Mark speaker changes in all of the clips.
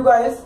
Speaker 1: You guys.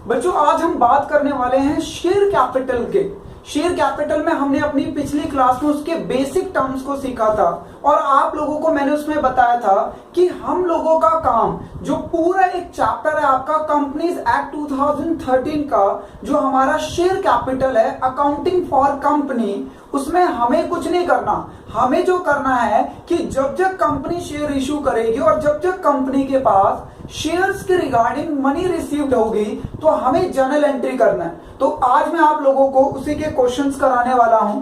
Speaker 1: बच्चों आज हम बात करने वाले हैं शेयर कैपिटल के। शेयर कैपिटल में हमने अपनी पिछली क्लास में उसके बेसिक टर्म्स को सीखा था और आप लोगों को मैंने उसमें बताया था कि हम लोगों का काम जो पूरा एक चैप्टर है आपका कंपनीज एक्ट 2013 का, जो हमारा शेयर कैपिटल है अकाउंटिंग फॉर कंपनी, उसमें हमें कुछ नहीं करना। हमें जो करना है कि जब जब कंपनी शेयर इशू करेगी और जब जब कंपनी के पास शेयर्स के रिगार्डिंग मनी रिसीव्ड होगी तो हमें जर्नल एंट्री करना है। तो आज मैं आप लोगों को उसी के क्वेश्चंस कराने वाला हूं।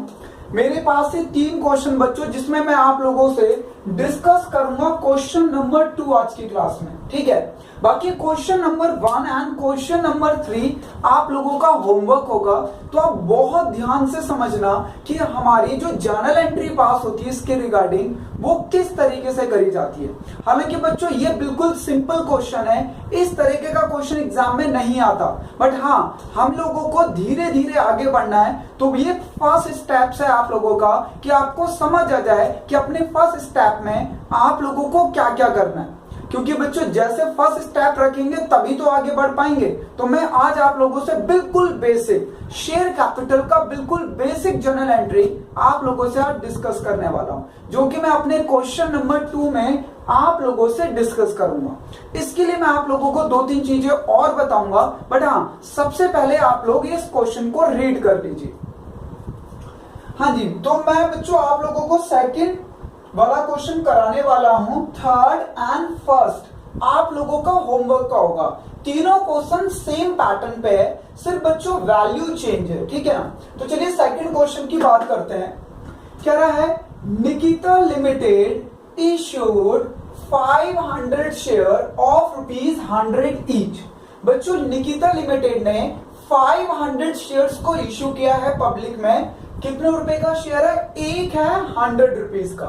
Speaker 1: मेरे पास से 3 क्वेश्चन बच्चों जिसमें मैं आप लोगों से डिस्कस करूंगा क्वेश्चन नंबर 2 आज की क्लास में, ठीक है। बाकी question number 1 and question number 3 आप लोगों का होमवर्क होगा, तो आप बहुत ध्यान से समझना कि हमारी जो जर्नल एंट्री पास होती है इसके रिगार्डिंग वो किस तरीके से करी जाती है। हालांकि बच्चों ये बिल्कुल सिंपल क्वेश्चन है, इस तरीके का क्वेश्चन एग्जाम में नहीं आता, बट हाँ हम लोगों को धीरे धीरे आगे बढ़ना है। तो ये फर्स्ट स्टेप्स है आप लोगों का कि आपको समझ आ जाए कि अपने फर्स्ट स्टेप में आप लोगों को क्या क्या करना है, क्योंकि बच्चों जैसे फर्स्ट स्टेप रखेंगे तभी तो आगे बढ़ पाएंगे। तो मैं आज आप लोगों से बिल्कुल बेसिक शेयर कैपिटल का बिल्कुल बेसिक जर्नल एंट्री आप लोगों से आज डिस्कस करने वाला हूं, जो कि मैं अपने क्वेश्चन नंबर 2 में आप लोगों से डिस्कस करूंगा। इसके लिए मैं आप लोगों को 2-3 चीजें और बताऊंगा, बट हाँ सबसे पहले आप लोग इस क्वेश्चन को रीड कर लीजिए। हाँ जी, तो मैं बच्चों आप लोगों को सेकंड वाला क्वेश्चन कराने वाला हूं। थर्ड एंड फर्स्ट आप लोगों का होमवर्क का होगा। तीनों क्वेश्चन सेम पैटर्न पे है, सिर्फ बच्चों वैल्यू चेंज है, ठीक है ना। तो चलिए सेकंड क्वेश्चन की बात करते हैं। क्या रहा है, Nikita limited issued 500 share of ₹100 each. बच्चों निकिता लिमिटेड ने 500 शेयर्स को इश्यू किया है पब्लिक में। कितने रुपए का शेयर है, एक है 100 रुपीज का।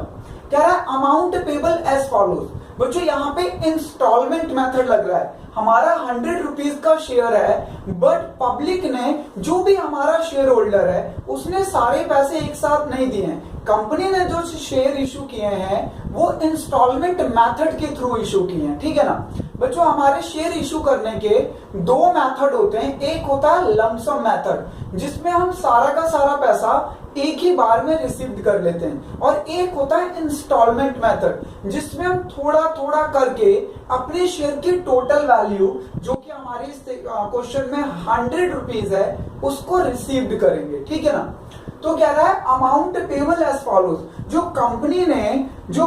Speaker 1: क्या है, अमाउंट पेबल एज फॉलोज। बच्चों यहाँ पे इंस्टॉलमेंट मेथड लग रहा है। हमारा 100 रुपीज का शेयर है, बट पब्लिक ने जो भी हमारा शेयर होल्डर है उसने सारे पैसे एक साथ नहीं दिए हैं। कंपनी ने जो शेयर इशू किए हैं वो इंस्टॉलमेंट मेथड के थ्रू इशू किए हैं, ठीक है ना। बच्चों हमारे शेयर इशू करने के 2 मेथड होते हैं। एक होता है लमसम मेथड, जिसमें हम सारा का सारा पैसा एक ही बार में रिसीव कर लेते हैं, और एक होता है इंस्टॉलमेंट मेथड, जिसमें हम थोड़ा थोड़ा करके अपने शेयर की टोटल वैल्यू जो कि हमारे क्वेश्चन में 100 रुपीज है उसको रिसीव्ड करेंगे, ठीक है ना। तो क्या रहा है, अमाउंट पेबल एज फॉलोज। जो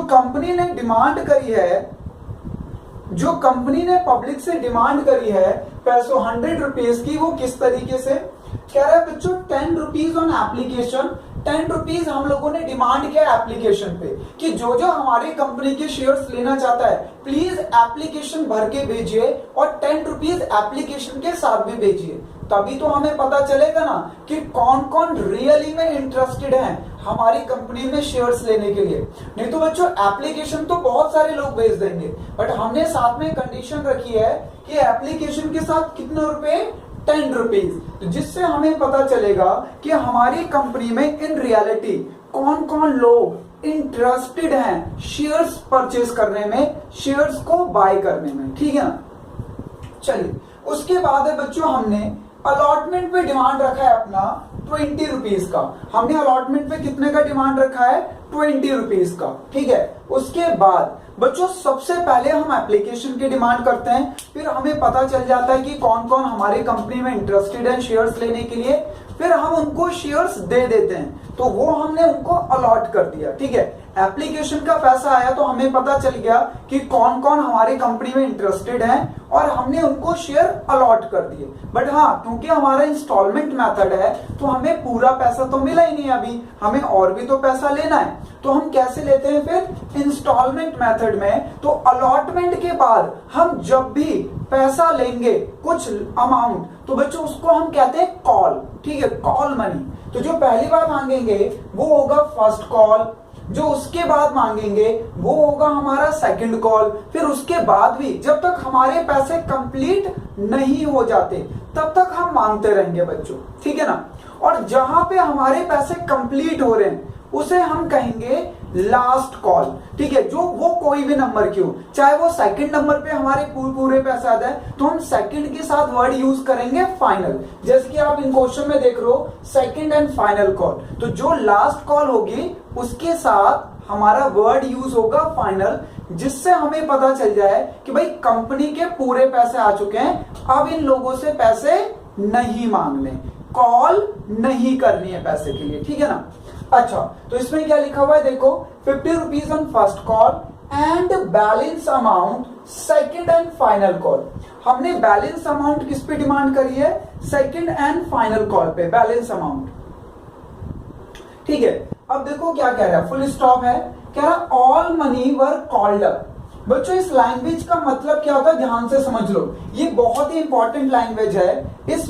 Speaker 1: कंपनी ने डिमांड करी है, जो कंपनी ने पब्लिक से डिमांड करी है पैसों 100 रुपीज की, वो किस तरीके से कह रहा है बच्चों, 10 रुपीज ऑन एप्लीकेशन। 10 रुपीज हम लोगों ने डिमांड किया एप्लीकेशन पे कि जो जो हमारी कंपनी के शेयर्स लेना चाहता है प्लीज एप्लीकेशन भर के भेजिए और 10 रुपीज एप्लीकेशन के साथ भी भेजिए। तभी तो हमें पता चलेगा ना कि कौन कौन रियली में इंटरेस्टेड हैं हमारी कंपनी में शेयर्स लेने के लिए। नहीं तो बच्चों एप्लीकेशन तो बहुत सारे लोग भेज देंगे, बट हमने साथ में कंडीशन रखी है कि एप्लीकेशन के साथ कितने रुपए, 10 रुपीज, तो जिससे हमें पता चलेगा कि हमारी कंपनी में इन रियलिटी कौन कौन लोग इंटरेस्टेड हैं शेयर्स परचेज करने में, शेयर्स को बाय करने में, ठीक है ना। चलिए उसके बाद है बच्चों हमने अलॉटमेंट पे डिमांड रखा है अपना 20 रुपीज का। हमने अलॉटमेंट पे कितने का डिमांड रखा है, 20 रुपीज का, ठीक है। उसके बाद बच्चों सबसे पहले हम एप्लीकेशन की डिमांड करते हैं, फिर हमें पता चल जाता है कि कौन कौन हमारी कंपनी में इंटरेस्टेड है शेयर्स लेने के लिए, फिर हम उनको शेयर्स दे देते हैं, तो वो हमने उनको अलॉट कर दिया, ठीक है। एप्लीकेशन का पैसा आया तो हमें पता चल गया कि कौन कौन हमारी कंपनी में इंटरेस्टेड हैं और हमने उनको शेयर अलॉट कर दिए। बट हाँ क्योंकि हमारा इंस्टॉलमेंट मेथड है तो हमें पूरा पैसा तो मिला ही नहीं, अभी हमें और भी तो पैसा लेना है। तो हम कैसे लेते हैं फिर, इंस्टॉलमेंट मेथड में। तो अलॉटमेंट के बाद हम जब भी पैसा लेंगे कुछ अमाउंट, तो बच्चों उसको हम कहते हैं कॉल, ठीक है, कॉल मनी। तो जो पहली बार मांगेंगे वो होगा फर्स्ट कॉल, जो उसके बाद मांगेंगे वो होगा हमारा सेकंड कॉल, फिर उसके बाद भी जब तक हमारे पैसे कंप्लीट नहीं हो जाते तब तक हम मांगते रहेंगे बच्चों, ठीक है ना। और जहां पे हमारे पैसे कंप्लीट हो रहे हैं उसे हम कहेंगे लास्ट कॉल, ठीक है, जो वो कोई भी नंबर क्यों, चाहे वो सेकंड नंबर पे हमारे पूरे पैसे आ जाए तो हम सेकंड के साथ वर्ड यूज करेंगे फाइनल। जैसे कि आप इन क्वेश्चन में देख रहे हो सेकंड एंड फाइनल कॉल, तो जो लास्ट कॉल होगी उसके साथ हमारा वर्ड यूज होगा फाइनल, जिससे हमें पता चल जाए कि भाई कंपनी के पूरे पैसे आ चुके हैं, अब इन लोगों से पैसे नहीं मांगने, कॉल नहीं करनी है पैसे के लिए, ठीक है ना। अच्छा, तो इसमें क्या लिखा हुआ है देखो, 50 rupees on first call and balance amount second and final call. हमने बैलेंस अमाउंट किस पे डिमांड करी है, सेकंड एंड फाइनल कॉल पे बैलेंस अमाउंट, ठीक है। अब देखो क्या कह रहा है, फुल स्टॉप है, कह रहा all money were called up. बच्चों इस लैंग्वेज का मतलब क्या होता है, ध्यान से समझ लो, ये बहुत ही इंपॉर्टेंट लैंग्वेज है। इस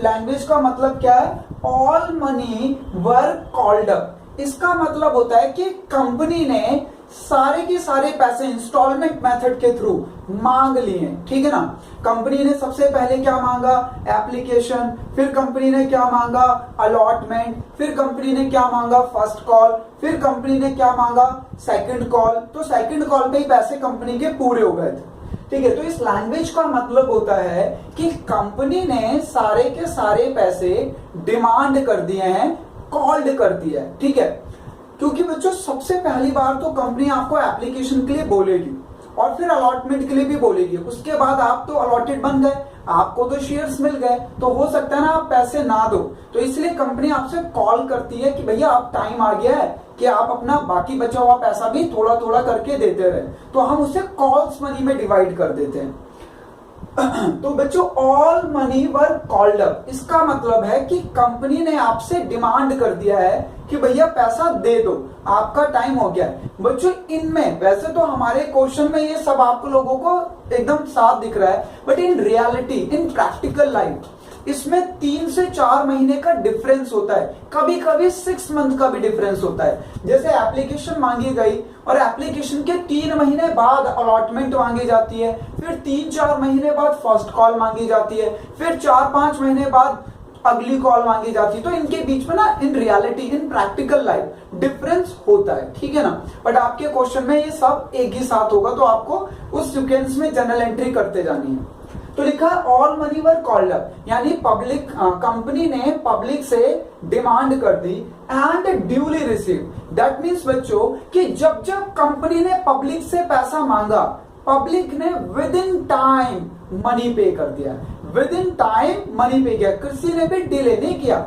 Speaker 1: लैंग्वेज का मतलब क्या है, all money were called up. इसका मतलब होता है कि कंपनी ने सारे के सारे पैसे इंस्टॉलमेंट मेथड के थ्रू मांग लिए, ठीक है ना। कंपनी ने सबसे पहले क्या मांगा, एप्लीकेशन, फिर कंपनी ने क्या मांगा, अलॉटमेंट, फिर कंपनी ने क्या मांगा, फर्स्ट कॉल, फिर कंपनी ने क्या मांगा, सेकंड कॉल। तो सेकंड कॉल पे ही पैसे कंपनी के पूरे हो गए थे, ठीक है। तो इस लैंग्वेज का मतलब होता है कि कंपनी ने सारे के सारे पैसे डिमांड कर दिए हैं, कॉल्ड कर दिया है, ठीक है। क्योंकि बच्चों सबसे पहली बार तो कंपनी आपको एप्लीकेशन के लिए बोलेगी और फिर अलॉटमेंट के लिए भी बोलेगी, उसके बाद आप तो अलॉटेड बन गए, आपको तो शेयर्स मिल गए, तो हो सकता है ना आप पैसे ना दो, तो इसलिए कंपनी आपसे कॉल करती है कि भैया आप टाइम आ गया है कि आप अपना बाकी बचा हुआ पैसा भी थोड़ा थोड़ा करके देते रहे, तो हम उसे कॉल्स मनी में डिवाइड कर देते हैं। तो बच्चों all money were called up, इसका मतलब है कि कंपनी ने आपसे डिमांड कर दिया है कि भैया पैसा दे दो, आपका टाइम हो गया है। बच्चों इनमें वैसे तो हमारे क्वेश्चन में ये सब आप लोगों को एकदम साफ दिख रहा है, but in reality, in practical life इसमें 3 से 4 महीने का डिफरेंस होता है, कभी कभी 6 मंथ का भी डिफरेंस होता है। जैसे एप्लीकेशन मांगी गई और एप्लीकेशन के 3 महीने बाद अलॉटमेंट मांगी जाती है, फिर 3-4 महीने बाद फर्स्ट कॉल मांगी जाती है, फिर 4-5 महीने बाद अगली कॉल मांगी जाती है। तो इनके बीच में ना in reality, in practical life difference होता है, ठीक है ना। बट आपके क्वेश्चन में ये सब एक ही साथ होगा, तो आपको उस सीक्वेंस में जनरल एंट्री करते जानी है। तो लिखा है all money were called up, यानी पब्लिक कंपनी ने पब्लिक से डिमांड कर दी and duly receive. That means बच्चों कि जब जब कंपनी ने पब्लिक से पैसा मांगा, पब्लिक ने विद इन टाइम मनी पे कर दिया, विद इन टाइम मनी पे किया, किसी ने भी डिले नहीं किया।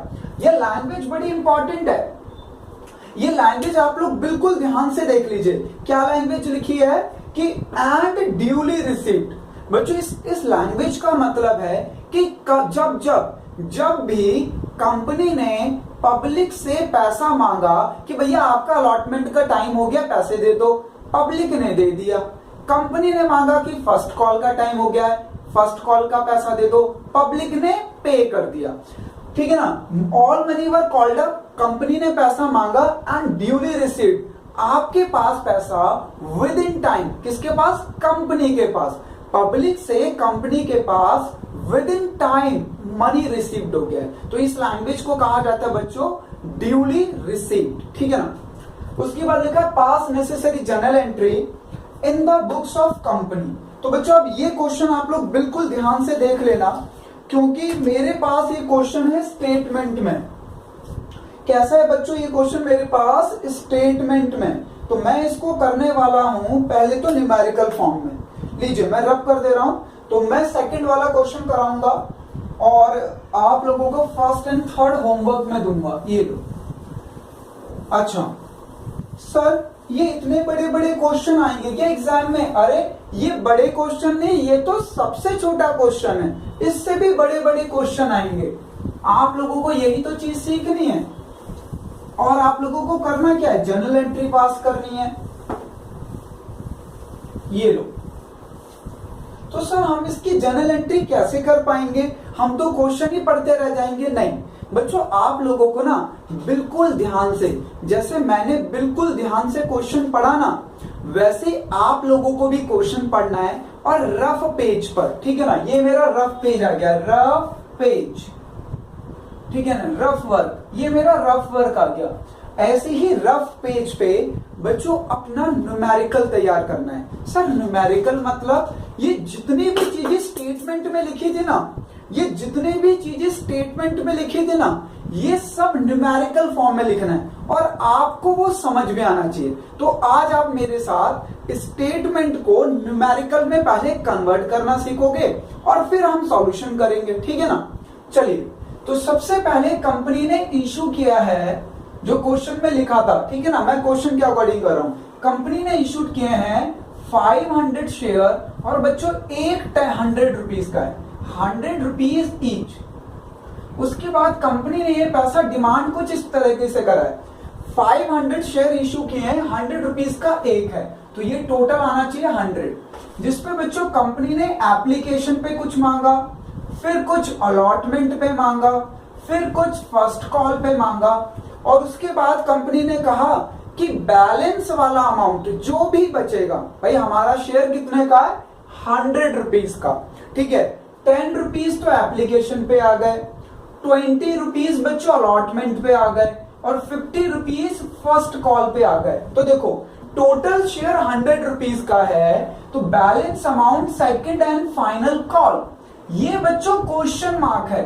Speaker 1: यह लैंग्वेज बड़ी इंपॉर्टेंट है, ये लैंग्वेज आप लोग बिल्कुल ध्यान से देख लीजिए। क्या लैंग्वेज लिखी है कि एंड ड्यूली रिसीव्ड। बच्चों इस लैंग्वेज का मतलब है कि जब भी कंपनी ने पब्लिक से पैसा मांगा कि भैया आपका अलॉटमेंट का टाइम हो गया, पैसे दे दो, पब्लिक ने दे दिया। कंपनी ने मांगा कि फर्स्ट कॉल का टाइम हो गया है, फर्स्ट कॉल का पैसा दे दो, पब्लिक ने पे कर दिया, ठीक है ना। All money were called up, company ने पैसा मांगा एंड ड्यूली रिसीव्ड, आपके पास पैसा विद इन टाइम, किसके पास, कंपनी के पास, पब्लिक से कंपनी के पास with in time money received हो गया है। तो इस लैंग्वेज को कहा जाता है बच्चों ड्यूली रिसीव्ड, ठीक है ना। उसके बाद लिखा है पास necessary journal entry in the books of company. तो बच्चों अब ये क्वेश्चन आप लोग बिल्कुल ध्यान से देख लेना, क्योंकि मेरे पास ये क्वेश्चन है स्टेटमेंट में। कैसा है बच्चों ये क्वेश्चन मेरे पास स्टेटमेंट में, तो मैं इसको करने वाला हूं पहले तो न्यूमेरिकल फॉर्म में। लीजिए मैं रब कर दे रहा हूं, तो मैं सेकंड वाला क्वेश्चन कराऊंगा और आप लोगों को फर्स्ट एंड थर्ड होमवर्क में दूंगा, ये लो। अच्छा सर ये इतने बड़े बड़े क्वेश्चन आएंगे क्या एग्जाम में? अरे ये बड़े क्वेश्चन नहीं, ये तो सबसे छोटा क्वेश्चन है, इससे भी बड़े बड़े क्वेश्चन आएंगे। आप लोगों को यही तो चीज सीखनी है और आप लोगों को करना क्या है, जर्नल एंट्री पास करनी है। ये लो। तो सर हम इसकी जर्नल एंट्री कैसे कर पाएंगे, हम तो क्वेश्चन ही पढ़ते रह जाएंगे? नहीं बच्चों, आप लोगों को ना बिल्कुल ध्यान से, जैसे मैंने बिल्कुल ध्यान से क्वेश्चन पढ़ा ना, वैसे आप लोगों को भी क्वेश्चन पढ़ना है और रफ पेज पर, ठीक है ना। ये मेरा रफ पेज आ गया, रफ पेज, ठीक है ना, रफ वर्क, ये मेरा रफ वर्क आ गया। ऐसे ही रफ पेज पे बच्चों अपना न्यूमेरिकल तैयार करना है। सर न्यूमेरिकल मतलब ये जितनी भी चीजें स्टेटमेंट में लिखी थी ना, ये जितने भी चीजें स्टेटमेंट में लिखी थी ना, ये सब न्यूमेरिकल फॉर्म में लिखना है और आपको वो समझ में आना चाहिए। तो आज आप मेरे साथ स्टेटमेंट को न्यूमेरिकल में पहले कन्वर्ट करना सीखोगे और फिर हम सॉल्यूशन करेंगे, ठीक है ना। चलिए, तो सबसे पहले कंपनी ने इशू किया है जो क्वेश्चन में लिखा था, ठीक है ना, मैं क्वेश्चन के अकॉर्डिंग कर रहा हूं। कंपनी ने इशू किए हैं 500 शेयर और बच्चों एक 100 रुपीज का है, 100 रुपीज ईच। उसके बाद कंपनी ने ये पैसा डिमांड कुछ इस तरीके से करा है, 500 शेयर इशू किए हैं, 100 रुपीज का एक है, तो ये टोटल आना चाहिए 100। जिसपे बच्चों कंपनी ने एप्लीकेशन पे कुछ मांगा, फिर कुछ अलॉटमेंट पे मांगा, फिर कुछ फर्स्ट कॉल पे मांगा और उसके बाद कंपनी ने कहा कि बैलेंस वाला अमाउंट जो भी बचेगा, भाई हमारा शेयर कितने का है, 100 रुपीज का, ठीक है। 10 रुपीज तो एप्लीकेशन पे आ गए, 20 रुपीज बच्चों अलॉटमेंट पे आ गए और 50 रुपीज फर्स्ट कॉल पे आ गए। तो देखो टोटल शेयर 100 रुपीज का है, तो balance amount second and final call, ये बच्चों क्वेश्चन मार्क है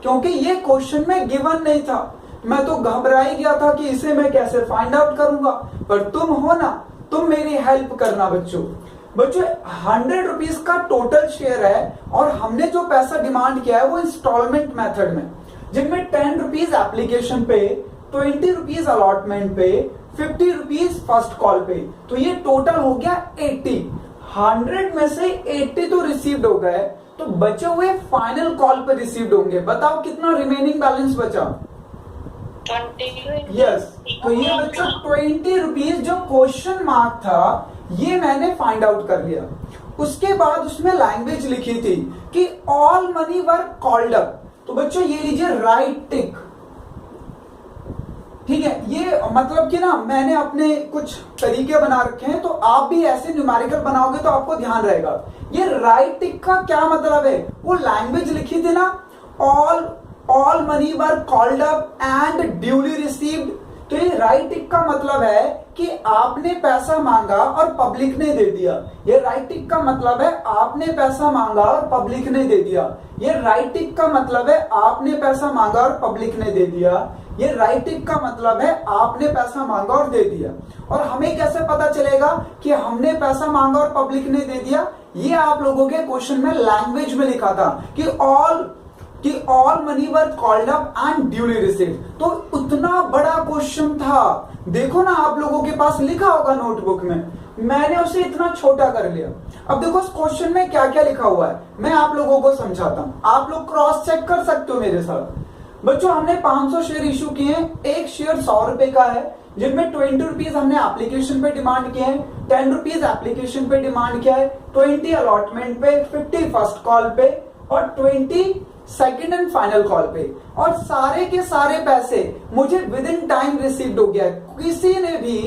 Speaker 1: क्योंकि ये क्वेश्चन में गिवन नहीं था। मैं तो घबरा ही गया था कि इसे मैं कैसे फाइंड आउट करूंगा, पर तुम हो ना, तुम मेरी हेल्प करना बच्चों। 100 रुपीज का टोटल शेयर है और हमने जो पैसा डिमांड किया है वो इंस्टॉलमेंट मेथड में, जिनमें 10 रुपीज एप्लीकेशन पे, 20 रुपीज अलॉटमेंट पे, 50 रुपीज फर्स्ट कॉल पे, तो ये टोटल हो गया 80। 100 में से 80 तो रिसीव्ड हो गए, तो बचे हुए फाइनल कॉल पे रिसीव्ड होंगे। बताओ कितना रिमेनिंग बैलेंस बचा,
Speaker 2: 20।
Speaker 1: यस, तो ये बच्चों 20 रुपीज जो क्वेश्चन मार्क था ये मैंने फाइंड आउट कर लिया। उसके बाद उसमें लैंग्वेज लिखी थी कि all money were called up, तो बच्चों ये लीजिए राइट टिक, ठीक है। ये मतलब कि ना मैंने अपने कुछ तरीके बना रखे हैं, तो आप भी ऐसे न्यूमेरिकल बनाओगे तो आपको ध्यान रहेगा। ये राइट टिक का क्या मतलब है, वो लैंग्वेज लिखी थी ना, all money were called up and duly received, तो ये राइट टिक का मतलब है कि आपने पैसा मांगा और पब्लिक ने दे दिया। ये राइट टिक का मतलब है आपने पैसा मांगा और पब्लिक ने दे दिया। ये राइट टिक का मतलब है आपने पैसा मांगा और पब्लिक ने दे दिया। ये राइट टिक का मतलब है आपने पैसा मांगा और दे दिया। और हमें कैसे पता चलेगा कि हमने पैसा मांगा और पब्लिक ने दे दिया, ये आप लोगों के क्वेश्चन में लैंग्वेज में लिखा था कि all money were called up and duly received. तो उतना बड़ा क्वेश्चन था, देखो ना आप लोगों के पास लिखा होगा नोटबुक में, मैंने उसे इतना छोटा कर लिया। अब देखो इस क्वेश्चन में क्या क्या लिखा हुआ है, मैं आप लोगों को समझाता हूं, आप लोग क्रॉस चेक कर सकते हो मेरे साथ। बच्चों हमने 500 शेयर इशू किए हैं, एक शेयर 100 रुपए का है, जिनमें 20 रुपीज हमने एप्लीकेशन पे डिमांड किए हैं, 10 रुपीज एप्लीकेशन पे डिमांड किया है, 20 अलॉटमेंट पे, 50 फर्स्ट कॉल पे और 20 सेकंड एंड फाइनल कॉल पे। और सारे के सारे पैसे मुझे विद इन टाइम रिसीव्ड हो गया, किसी ने भी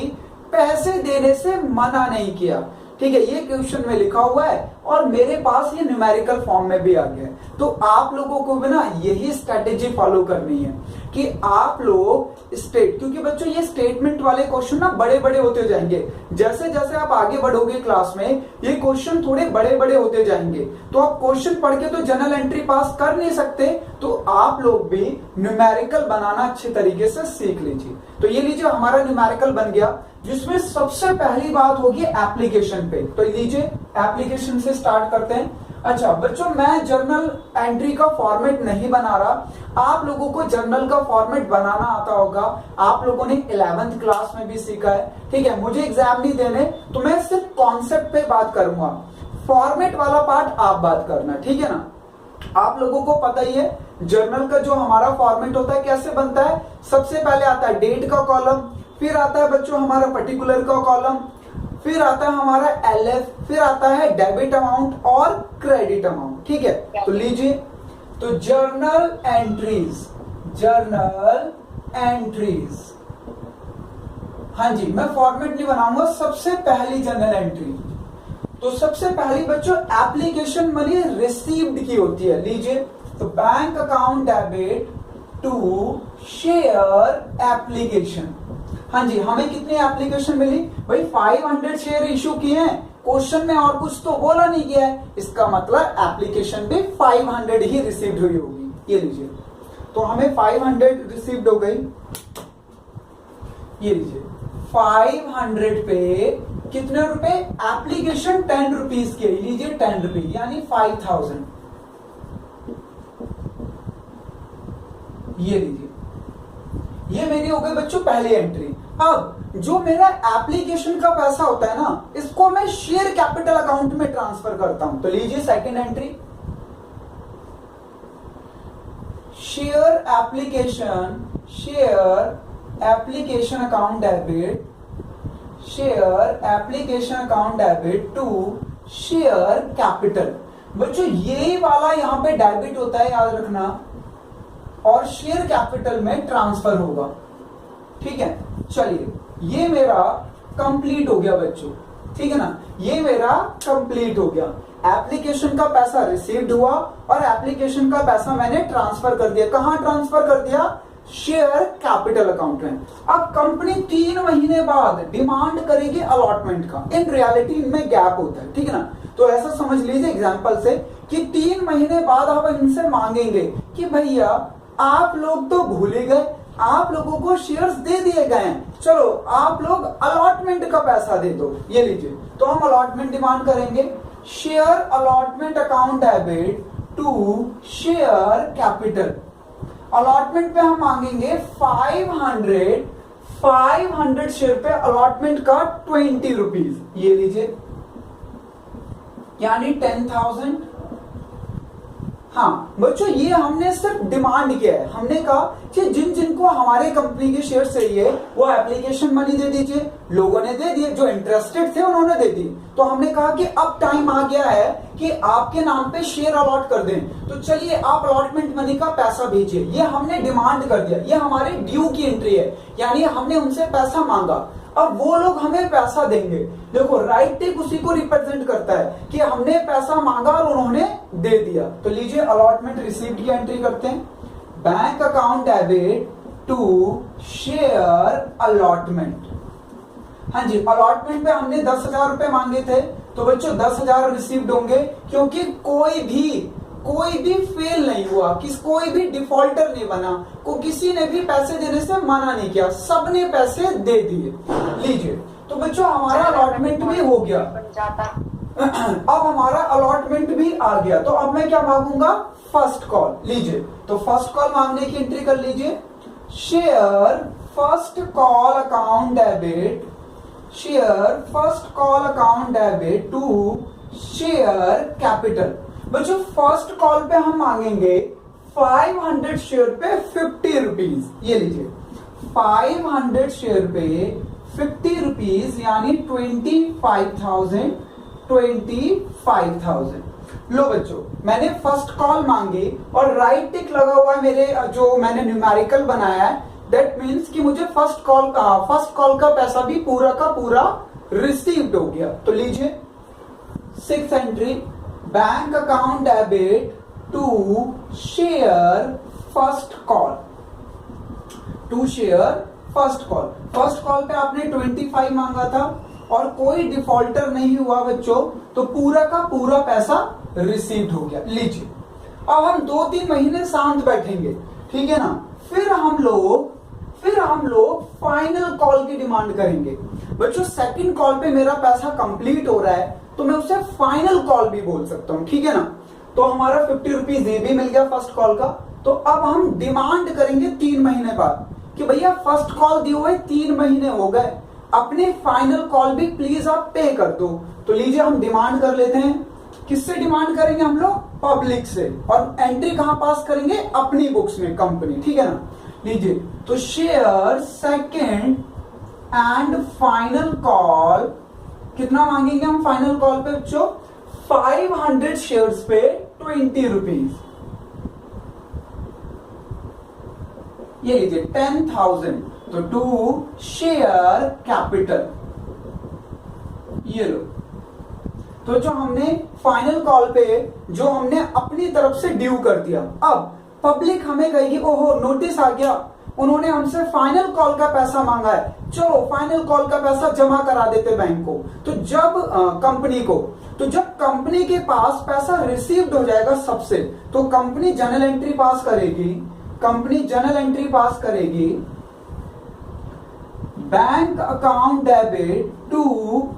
Speaker 1: पैसे देने से मना नहीं किया, ठीक है। ये क्वेश्चन में लिखा हुआ है और मेरे पास ये न्यूमेरिकल फॉर्म में भी आ गया है। तो आप लोगों को भी ना यही स्ट्रेटेजी फॉलो करनी है कि आप लोग क्योंकि बच्चों ये स्टेटमेंट वाले क्वेश्चन ना बड़े बड़े होते जाएंगे, जैसे जैसे आप आगे बढ़ोगे क्लास में ये क्वेश्चन थोड़े बड़े बड़े होते जाएंगे, तो आप क्वेश्चन पढ़ के तो जनरल एंट्री पास कर नहीं सकते, तो आप लोग भी न्यूमेरिकल बनाना अच्छे तरीके से सीख लीजिए। तो ये लीजिए हमारा न्यूमेरिकल बन गया, जिसमें सबसे पहली बात होगी एप्लीकेशन पे। तो लीजिए एप्लीकेशन से स्टार्ट करते हैं। अच्छा बच्चों, मैं जर्नल एंट्री का फॉर्मेट नहीं बना रहा, आप लोगों को जर्नल का फॉर्मेट बनाना आता होगा, आप लोगों ने 11th क्लास में भी सीखा है, ठीक है। मुझे एग्जाम नहीं देने, तो मैं सिर्फ कॉन्सेप्ट पे बात करूंगा, फॉर्मेट वाला पार्ट आप बात करना, ठीक है ना। आप लोगों को पता ही है जर्नल का जो हमारा फॉर्मेट होता है कैसे बनता है। सबसे पहले आता है डेट का कॉलम, फिर आता है बच्चों हमारा पर्टिकुलर का कॉलम, फिर आता है हमारा एलएफ, फिर आता है डेबिट अमाउंट और क्रेडिट अमाउंट, ठीक है। तो लीजिए, तो जर्नल एंट्रीज, हाँ जी, मैं फॉर्मेट नहीं बनाऊंगा, सबसे पहली जर्नल एंट्री। तो सबसे पहली बच्चों एप्लीकेशन मनी रिसीव्ड की होती है। लीजिए, तो bank account debit to share application, हाँ जी, हमें कितनी एप्लीकेशन मिली भाई? 500 शेयर इशू किए हैं। क्वेश्चन में और कुछ तो बोला नहीं गया है, इसका मतलब एप्लीकेशन भी 500 ही रिसीव्ड हुई होगी। ये लीजिए, तो हमें 500 रिसीव्ड हो गई। ये लीजिए 500 पे कितने रुपए? एप्लीकेशन 10 रुपीज के, लीजिए 10 रुपए यानी 5000। ये लीजिए, ये मेरी हो गई बच्चों पहली एंट्री। अब जो मेरा एप्लीकेशन का पैसा होता है ना, इसको मैं शेयर कैपिटल अकाउंट में ट्रांसफर करता हूं। तो लीजिए second entry, share application account debit, share application account debit to share capital. बच्चों ये वाला यहां पे डेबिट होता है, याद रखना, और शेयर कैपिटल में ट्रांसफर होगा। ठीक है, चलिए ये मेरा कंप्लीट हो गया बच्चों, ठीक है ना, ये मेरा कंप्लीट हो गया। एप्लीकेशन का पैसा रिसीव्ड हुआ और एप्लीकेशन का पैसा मैंने ट्रांसफर कर दिया। कहां ट्रांसफर कर दिया? शेयर कैपिटल अकाउंट में। अब कंपनी 3 महीने बाद डिमांड करेगी अलॉटमेंट का। इन रियलिटी इनमें गैप होता है, ठीक है ना। तो ऐसा समझ लीजिए एग्जांपल से कि 3 महीने बाद हम इनसे मांगेंगे कि भैया आप लोग तो भूल ही गए, आप लोगों को शेयर्स दे दिए गए हैं, चलो आप लोग अलॉटमेंट का पैसा दे दो। ये लीजिए, तो हम अलॉटमेंट डिमांड करेंगे, share allotment account debit to share capital. Allotment पे हम मांगेंगे 500 शेयर पे अलॉटमेंट का 20 रुपीज। ये लीजिए यानी 10,000। हाँ बच्चों, ये हमने सिर्फ डिमांड किया है। हमने कहा कि जिन जिनको हमारे कंपनी के शेयर चाहिए वो एप्लीकेशन मनी दे दीजिए। लोगों ने दे दिए, जो इंटरेस्टेड थे उन्होंने दे दी। तो हमने कहा कि अब टाइम आ गया है कि आपके नाम पे शेयर अलॉट कर दें, तो चलिए आप अलॉटमेंट मनी का पैसा भेजिए। ये हमने डिमांड कर दिया, ये हमारे ड्यू की एंट्री है, यानी हमने उनसे पैसा मांगा, अब वो लोग हमें पैसा देंगे। देखो राइट टिक उसी को रिप्रेजेंट करता है कि हमने पैसा मांगा और उन्होंने दे दिया। तो लीजिए अलॉटमेंट रिसीव्ड की एंट्री करते हैं, bank account debit to share allotment. हाँ जी, अलॉटमेंट पे हमने 10,000 रुपए मांगे थे, तो बच्चों 10,000 रिसीव्ड होंगे, क्योंकि कोई भी फेल नहीं हुआ, कोई भी डिफॉल्टर नहीं बना, को किसी ने भी पैसे देने से मना नहीं किया, सबने पैसे दे दिए। लीजिए, तो बच्चों हमारा अलॉटमेंट भी हो गया। अब हमारा अलॉटमेंट भी आ गया, तो अब मैं क्या मांगूंगा? First call. लीजिए, तो फर्स्ट कॉल मांगने की एंट्री कर लीजिए, share first call account debit, share first call account debit to share capital. बच्चों फर्स्ट कॉल पे हम मांगेंगे 500 शेयर पे 50 रुपीज। ये लीजिए 500 शेयर पे 50 रुपीज यानी 25,000। लो बच्चों, मैंने फर्स्ट कॉल मांगी और राइट टिक लगा हुआ है मेरे जो मैंने न्यूमेरिकल बनाया है, दैट मीन्स कि मुझे फर्स्ट कॉल का पैसा भी पूरा का पूरा रिसीव्ड हो गया। तो लीजिए 6th entry, bank account debit to share first call, to share first call. First call पे आपने 25 मांगा था और कोई डिफॉल्टर नहीं हुआ बच्चों, तो पूरा का पूरा पैसा रिसीव्ड हो गया। लीजिए, अब हम 2-3 महीने शांत बैठेंगे, ठीक है ना, फिर हम लोग फाइनल कॉल की डिमांड करेंगे। बच्चों सेकंड कॉल पे मेरा पैसा कंप्लीट हो रहा है, तो मैं उसे फाइनल कॉल भी बोल सकता हूं, ठीक है ना। तो हमारा 50 रुपीज ये भी मिल गया फर्स्ट कॉल का। तो अब हम डिमांड करेंगे 3 महीने बाद कि भैया फर्स्ट कॉल दिए हुए 3 महीने हो गए, अपने फाइनल कॉल भी प्लीज आप पे कर दो। तो लीजिए हम डिमांड कर लेते हैं, किससे डिमांड करेंगे हम लोग? पब्लिक से। और एंट्री कहां पास करेंगे? अपनी बुक्स में, कंपनी, ठीक है ना। लीजिए, तो share second and final call, कितना मांगेंगे हम फाइनल कॉल पे बच्चों? 500 शेयर्स पे 20 रुपीज। ये लीजिए 10,000, तो टू शेयर कैपिटल। ये लो, तो जो हमने फाइनल कॉल पे जो हमने अपनी तरफ से ड्यू कर दिया, अब पब्लिक हमें कहेगी ओहो नोटिस आ गया, उन्होंने हमसे फाइनल कॉल का पैसा मांगा है, चलो फाइनल कॉल का पैसा जमा करा देते बैंक को। तो जब कंपनी के पास पैसा रिसीव्ड हो जाएगा सबसे, तो कंपनी जर्नल एंट्री पास करेगी bank account debit to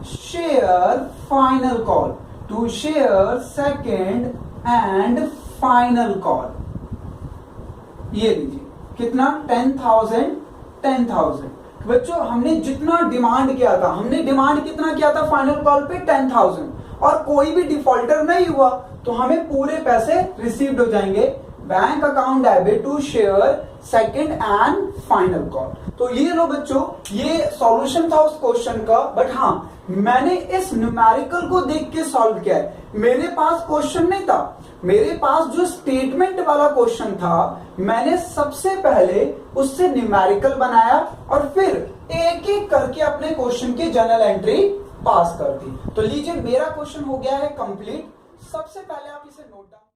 Speaker 1: share final call, to share second and final call. ये लीजिए कितना, 10,000। बच्चों हमने जितना डिमांड किया था, कितना किया था फाइनल कॉल पे 10,000, और कोई भी डिफॉल्टर नहीं हुआ तो हमें पूरे पैसे रिसीव्ड हो जाएंगे। Bank account debit to share second and final call. तो ये लो बच्चों, ये सॉल्यूशन था उस क्वेश्चन का। बट हाँ, मैंने इस न्यूमेरिकल को देख के सॉल्व किया है। मेरे पास क्वेश्चन नहीं था, मेरे पास जो स्टेटमेंट वाला क्वेश्चन था, मैंने सबसे पहले उससे न्यूमेरिकल बनाया और फिर एक एक करके अपने क्वेश्चन की जर्नल एंट्री पास कर दी। तो लीजिए मेरा क्वेश्चन हो गया है कंप्लीट। सबसे पहले आप इसे नोट डाउन